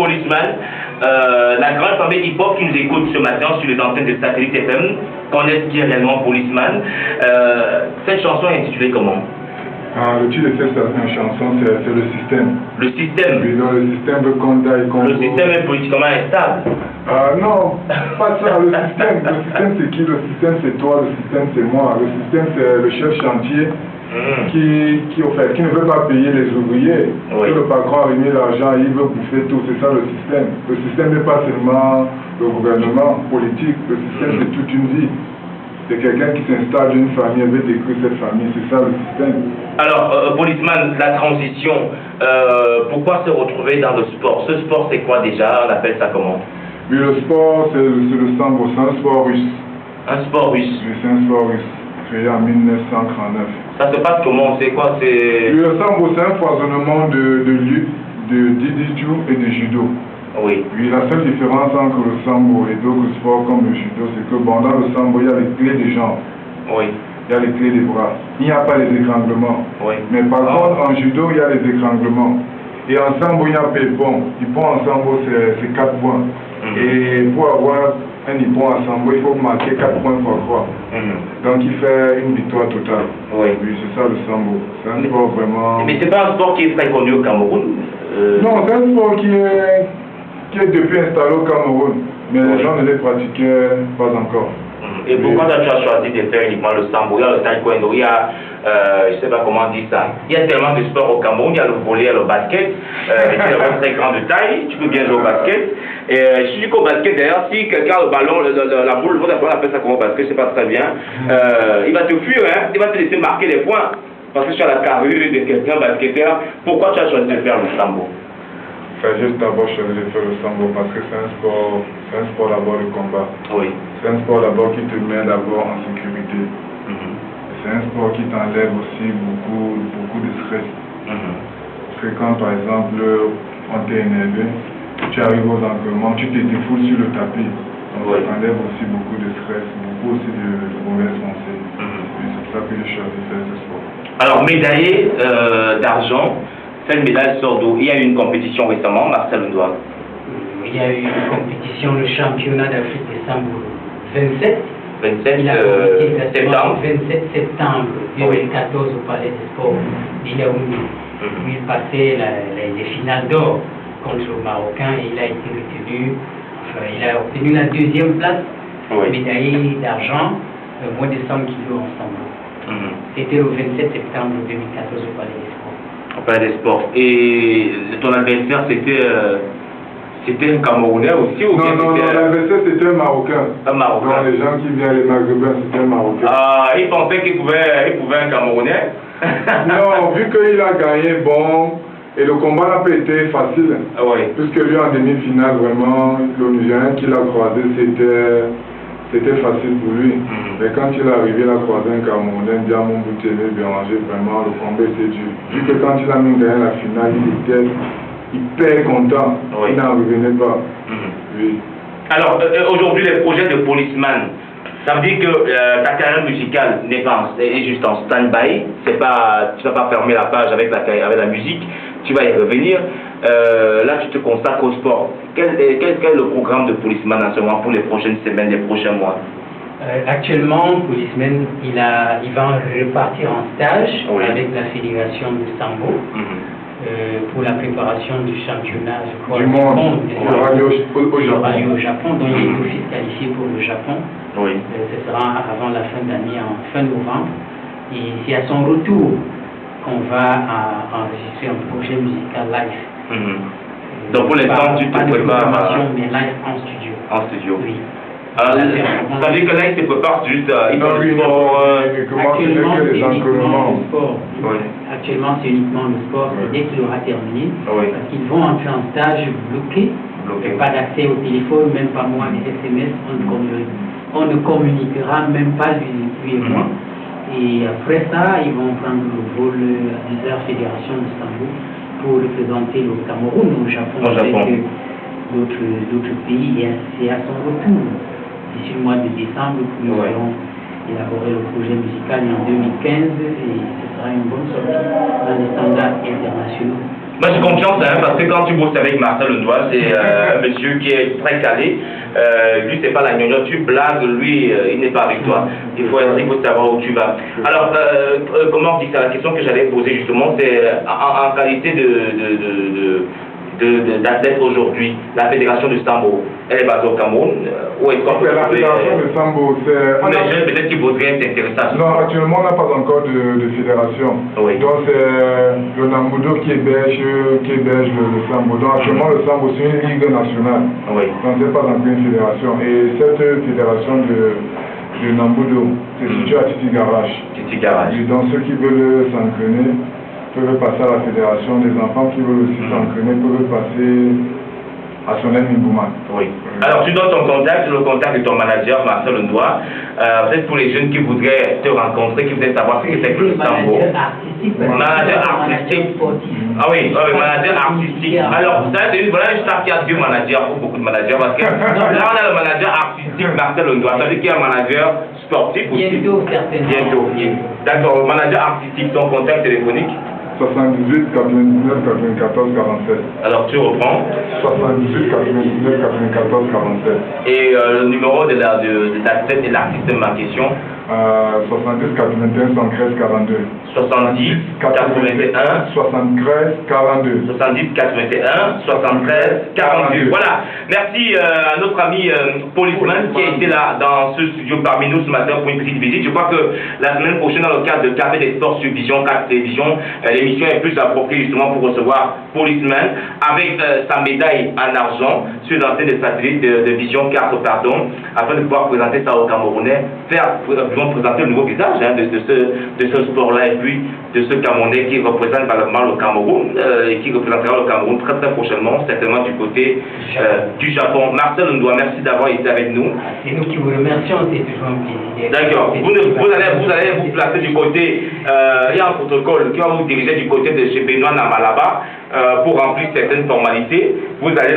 Policeman, la grande famille hip-hop qui nous écoute ce matin sur les antennes de Satellite FM, connaissent qui est réellement Policeman. Cette chanson est intitulée comment? Le titre de cette chanson, c'est le système. Le système? Oui, donc le système veut qu'on aille. Le système est politiquement instable? Non, pas ça. Le système c'est qui? Le système c'est toi, le système c'est moi. Le système c'est le chef chantier qui ne veut pas payer les ouvriers. Oui. Que le patron a remis l'argent, il veut bouffer tout. C'est ça le système. Le système n'est pas seulement le gouvernement politique. Le système c'est toute une vie. C'est quelqu'un qui s'installe dans une famille et veut détruire cette famille, c'est ça le système. Alors, Policeman, la transition, pourquoi se retrouver dans le sport? Ce sport, c'est quoi déjà? On appelle ça comment? Oui, le sport, c'est le sambo, c'est un sport russe. Un sport russe? Oui, c'est un sport russe, créé en 1939. Ça se passe comment? C'est quoi? Oui, le sambo, c'est un foisonnement de lutte, de jiu-jitsu et de judo. Oui. Oui, la seule différence entre le sambo et d'autres sports comme le judo, c'est que bon, dans le sambo, il y a les clés des jambes. Oui. Il y a les clés des bras. Il n'y a pas les étranglements. Oui. Mais par contre, en judo, il y a les étranglements. Et en sambo, il y a pépon. Hippon en sambo, c'est 4 points. Et pour avoir un hippon en sambo, il faut marquer 4 points par fois. Donc il fait une victoire totale. Oui. Oui, c'est ça le sambo. C'est un sport vraiment... Mais c'est pas un sport qui est très connu au Cameroun? Non, c'est un sport qui est depuis installé au Cameroun, mais les gens ne les pratiquaient pas encore. Et pourquoi tu as choisi de faire uniquement le sambo? Il y a le taekwondo, il y a, je ne sais pas comment dire ça, il y a tellement de sports au Cameroun, il y a le volley, il y a le basket, tu es vraiment très grand de taille, tu peux bien jouer au basket. Et je dis qu'au basket d'ailleurs, si quelqu'un a le ballon, la boule, on appelle ça comment basket, je ne sais pas très bien, il va te fuir, hein, il va te laisser marquer les points, parce que tu as la carrure de quelqu'un basketteur. Pourquoi tu as choisi de faire le sambo? Juste d'abord choisi de faire le sambo parce que c'est un sport d'abord de combat. Oui. C'est un sport d'abord qui te met d'abord en sécurité. C'est un sport qui t'enlève aussi beaucoup de stress. Parce que quand par exemple on t'est énervé, tu arrives aux entraînements, tu te défoules sur le tapis. Donc ça t'enlève aussi beaucoup de stress, beaucoup aussi de mauvaises pensées. C'est pour ça que j'ai choisi de faire ce sport. Alors médaillé d'argent. Cette médaille sort d'où? Il y a eu une compétition récemment, Marcel Ndoa. Il y a eu une compétition, le championnat d'Afrique de sambo 27. 27 septembre. 27 septembre 2014 au Palais des Sports de Yaoundé. Il passait les finales d'or contre le Marocain et il a été retenu, il a obtenu la 2e place, médaillé d'argent, moins de 100 kilos en sambo. C'était le 27 septembre 2014 au Palais des Sports. Au Palais des Sports. Et ton adversaire, c'était un Camerounais aussi ou Non, l'adversaire c'était un Marocain. Un Marocain. Non, les gens qui viennent, les Maghrébins, c'était un Marocain. Ah, il pensait qu'il pouvait un Camerounais? Non, vu qu'il a gagné, bon, et le combat n'a pas été facile. Puisque lui en demi-finale, vraiment, le Nigérien qu'il a croisé, c'était facile pour lui. Mais quand il est arrivé, il a croisé un Camerounais, Diamond Boutelé, Béranger, vraiment, le combat était dur. Vu que quand il a même gagné la finale, il était hyper content. Il n'en revenait pas. Oui. Alors, aujourd'hui, les projets de Policeman, ça veut dire que ta carrière musicale est juste en stand-by. Tu ne vas pas fermer la page avec la musique, tu vas y revenir. Là, tu te consacres au sport. Quel est le programme de Policeman en ce moment pour les prochaines semaines, les prochains mois? Actuellement, Policeman, il va repartir en stage avec la fédération de sambo pour la préparation du championnat du monde au Japon, dont il est officiellement qualifié pour le Japon. Ce sera avant la fin d'année, en fin novembre. Et c'est à son retour qu'on va enregistrer un projet musical live. Donc pour l'instant, tu te prépares mais live en studio. En studio. Oui. Alors, ça veut dire que là, il se prépare juste Actuellement, c'est uniquement le sport. Dès qu'il aura terminé, parce qu'ils vont entrer en stage bloqué. Pas d'accès au téléphone, même pas moi, les SMS, on ne communiquera même pas lui et moi. Et après ça, ils vont prendre le vol de leur fédération d'Istanbul pour représenter le Cameroun au Japon avec d'autres pays. Et c'est à son retour, d'ici le mois de décembre, que nous allons élaborer le projet musical en 2015 et ce sera une bonne sortie dans les standards internationaux. Moi j'ai confiance, hein, parce que quand tu bosses avec Marcel Ndoa, c'est un monsieur qui est très calé. Lui, c'est pas la gnogno, tu blagues, lui, il n'est pas avec toi. Il faut savoir où tu vas. Alors, comment on dit ça? La question que j'allais poser justement, c'est en qualité d'athlète aujourd'hui, la fédération de Sambo, elle est basée au Cameroun, ou est-ce qu'on peut la fédération de Sambo, c'est... Les jeunes peut-être qui voudraient s'intéresser. Non, actuellement on n'a pas encore de fédération. Oui. Donc c'est le Nambudo qui héberge le Sambo. Donc actuellement le Sambo c'est une ligue nationale. Oui. Donc c'est pas encore une fédération. Et cette fédération de Nambudo, c'est situé à Titi Garage. Titi Garage. Et donc ceux qui veulent s'entraîner peuvent passer à la fédération, des enfants qui veulent aussi s'entraîner peuvent passer à Sonel Mingouman. Oui. Alors tu donnes ton contact, le contact de ton manager Marcel Ndoa, peut-être pour les jeunes qui voudraient te rencontrer, qui voudraient savoir ce que c'est que le Sambo. Manager artistique. Ah oui, manager artistique. Alors voilà une star qui a deux managers, ou beaucoup de managers, parce que là on a le manager artistique Marcel Ndoa, ça veut dire qu'il y a un manager sportif aussi. Bientôt, certainement. Bientôt. D'accord, manager artistique, ton contact téléphonique 78 99 94 47. Alors tu reprends 78 99 94 47. Et le numéro de l'athlète et l'artiste de ma question 70 81 113 42. 70 81 73 42. 70 81 73 42. Voilà. Merci à notre ami Policeman qui a été là dans ce studio parmi nous ce matin pour une petite visite. Je crois que la semaine prochaine, dans le cadre de Café des Sports sur Vision 4 Télévision, l'émission est plus appropriée justement pour recevoir Policeman avec sa médaille en argent sur l'antenne des satellites de Vision 4, pardon, afin de pouvoir présenter ça aux Camerounais, présenter le nouveau visage de ce sport-là et puis de ce Camerounais qui représente malheureusement le Cameroun et qui représentera le Cameroun très très prochainement, certainement du côté du Japon. Marcel Ndoa, merci d'avoir été avec nous. C'est nous qui vous remercions, c'est toujours un plaisir. D'accord. Vous allez vous placer du côté, il y a un protocole qui va vous diriger du côté de chez Benoît Namalaba pour remplir certaines formalités. Vous allez